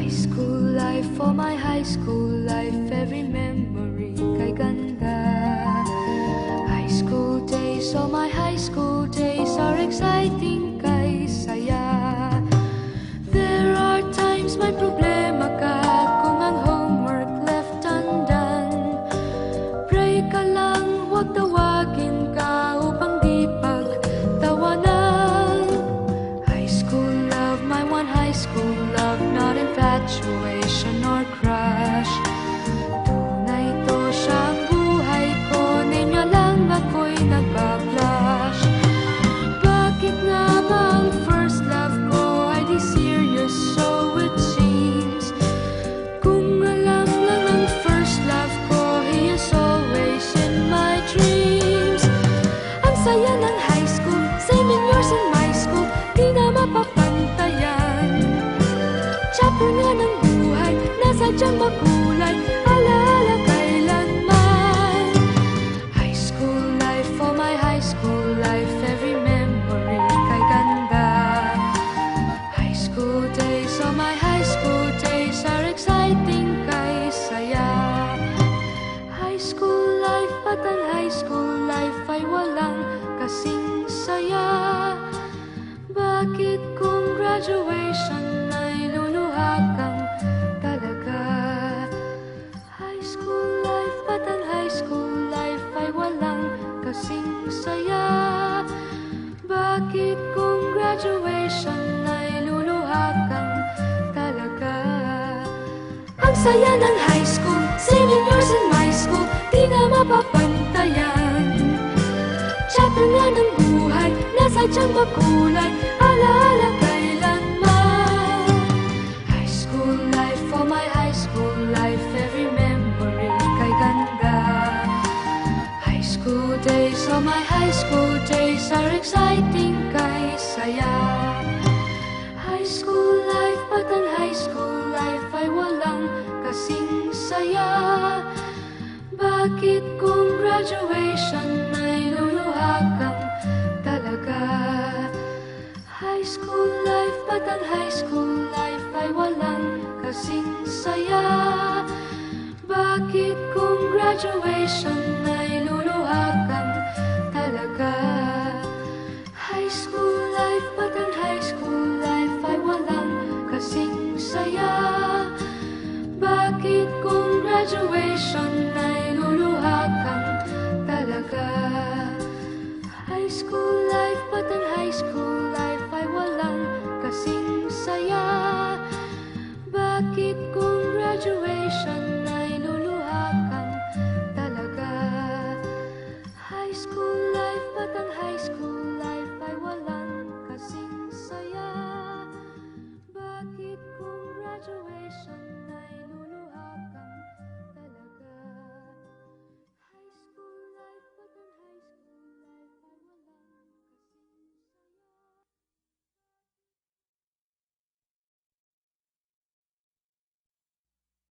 High school life, for my high school life, every memory kay ganda. High school days, oh my high school days are exciting kay saya. There are times may problema ka kung ang homework left undone. Pray ka lang, huwag tawagin ka upang di pagtawanan. High school love, my one high school love, not infatuation or crush. Tunay to siyang buhay ko, ninya lang ako'y nagbablush. Bakit nga ba ang first love ko ay di serious, so it seems? Kung alam lang ang first love ko, he is always in my dreams. Ang saya ng high school, 7 years in my school, di na mapapantayan. Chapter nga ng buhay, nasadyang makulay, alaala kailanman. High school life, oh my high school life, every memory kay ganda. High school days, oh my high school days are exciting kay saya. High school life, at ang high school life ay walang kasing saya. Bakit kung graduation ay luluha kang talaga? High school life, at ang high school life ay walang kasing saya. Bakit kung graduation ay luluha kang talaga? Ang saya ng high school, 7 years in my school, di na mapapantayan. Chapter nga ng buhay, nasadyang makulay, alaala kailanman. High school life, oh my high school life, every memory kay ganda. High school days, oh my high school days are exciting kay saya. High school life, at ang high school life ay walang kasing saya. Bakit kung graduation ay luluha kang talaga? High school life, at ang high school life ay walang kasing saya. Bakit kung graduation ay luluha kang talaga? High school life, at ang high school life ay walang kasing saya. Bakit kung graduation ay luluha kang talaga? High school life, at ang high school